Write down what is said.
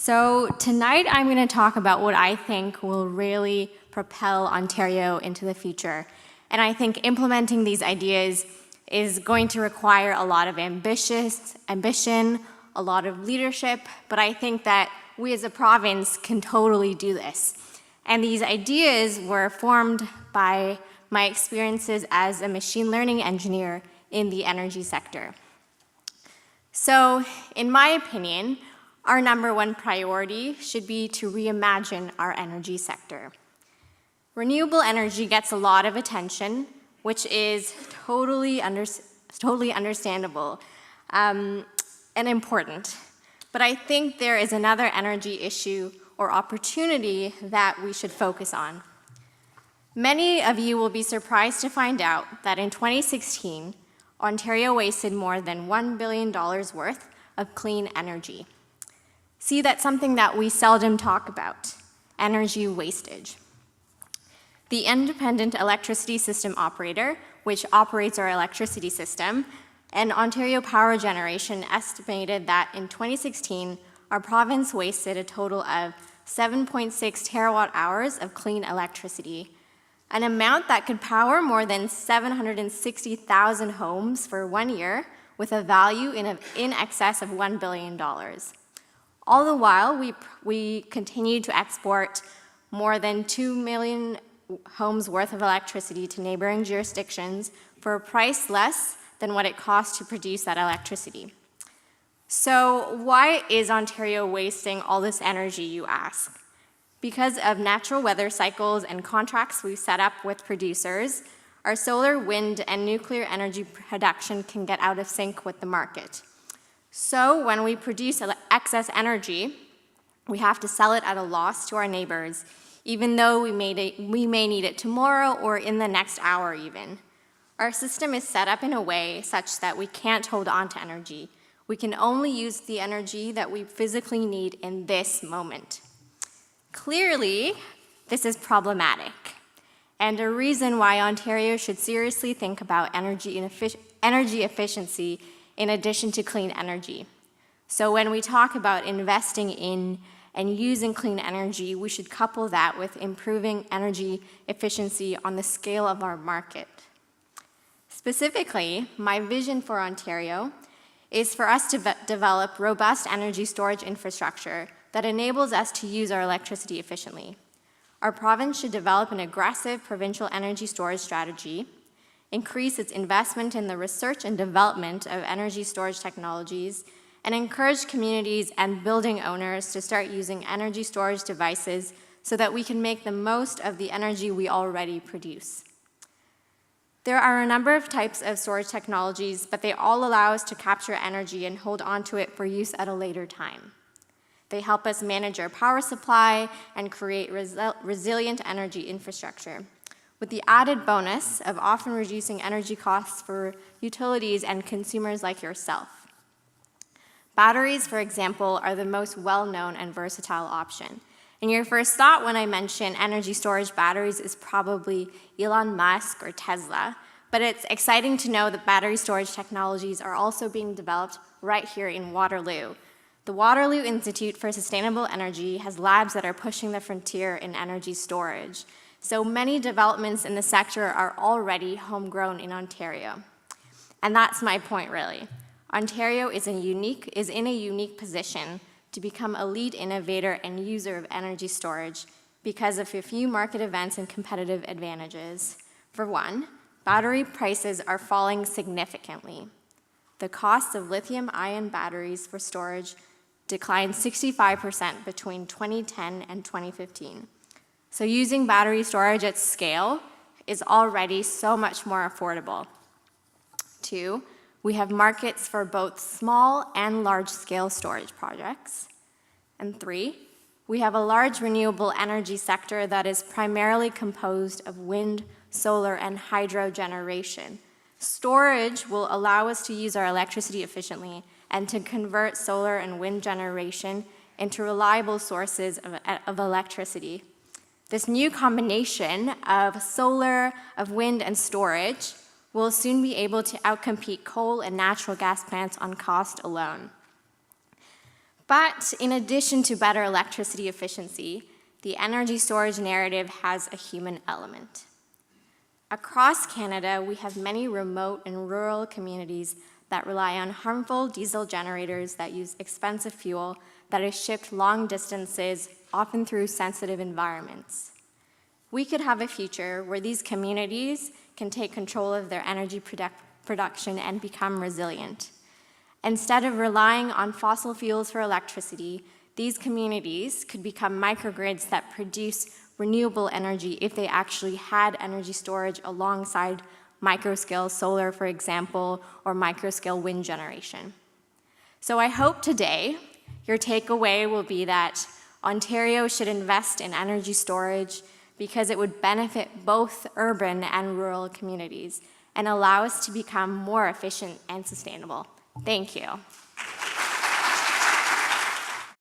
So tonight I'm going to talk about what I think will really propel Ontario into the future. And I think implementing these ideas is going to require a lot of ambition, a lot of leadership, but I think that we as a province can totally do this. And these ideas were formed by my experiences as a machine learning engineer in the energy sector. So, in my opinion, our number one priority should be to reimagine our energy sector. Renewable energy gets a lot of attention, which is totally understandable and important. But I think there is another energy issue or opportunity that we should focus on. Many of you will be surprised to find out that in 2016, Ontario wasted more than $1 billion worth of clean energy. See, that's something that we seldom talk about, energy wastage. The Independent Electricity System Operator, which operates our electricity system, and Ontario Power Generation estimated that in 2016, our province wasted a total of 7.6 terawatt hours of clean electricity, an amount that could power more than 760,000 homes for 1 year with a value in excess of $1 billion. All the while, we continued to export more than 2 million homes worth of electricity to neighboring jurisdictions for a price less than what it costs to produce that electricity. So why is Ontario wasting all this energy, you ask? Because of natural weather cycles and contracts we've set up with producers, our solar, wind, and nuclear energy production can get out of sync with the market. So when we produce excess energy, we have to sell it at a loss to our neighbors, even though we may need it tomorrow or in the next hour even. Our system is set up in a way such that we can't hold on to energy. We can only use the energy that we physically need in this moment. Clearly, this is problematic, and a reason why Ontario should seriously think about energy efficiency in addition to clean energy. So when we talk about investing in and using clean energy, we should couple that with improving energy efficiency on the scale of our market. Specifically, my vision for Ontario is for us to develop robust energy storage infrastructure that enables us to use our electricity efficiently. Our province should develop an aggressive provincial energy storage strategy, increase its investment in the research and development of energy storage technologies, and encourage communities and building owners to start using energy storage devices so that we can make the most of the energy we already produce. There are a number of types of storage technologies, but they all allow us to capture energy and hold on to it for use at a later time. They help us manage our power supply and create resilient energy infrastructure, with the added bonus of often reducing energy costs for utilities and consumers like yourself. Batteries, for example, are the most well-known and versatile option. And your first thought when I mention energy storage batteries is probably Elon Musk or Tesla, but it's exciting to know that battery storage technologies are also being developed right here in Waterloo. The Waterloo Institute for Sustainable Energy has labs that are pushing the frontier in energy storage. So many developments in the sector are already homegrown in Ontario. And that's my point, really. Ontario is in a unique position to become a lead innovator and user of energy storage because of a few market events and competitive advantages. For one, battery prices are falling significantly. The cost of lithium-ion batteries for storage declined 65% between 2010 and 2015. So using battery storage at scale is already so much more affordable. Two, we have markets for both small and large-scale storage projects. And three, we have a large renewable energy sector that is primarily composed of wind, solar, and hydro generation. Storage will allow us to use our electricity efficiently and to convert solar and wind generation into reliable sources of electricity. This new combination of solar, of wind, and storage will soon be able to outcompete coal and natural gas plants on cost alone. But in addition to better electricity efficiency, the energy storage narrative has a human element. Across Canada, we have many remote and rural communities that rely on harmful diesel generators that use expensive fuel that is shipped long distances, often through sensitive environments. We could have a future where these communities can take control of their energy production and become resilient. Instead of relying on fossil fuels for electricity, these communities could become microgrids that produce renewable energy if they actually had energy storage alongside microscale solar, for example, or microscale wind generation. So I hope today your takeaway will be that Ontario should invest in energy storage because it would benefit both urban and rural communities and allow us to become more efficient and sustainable. Thank you.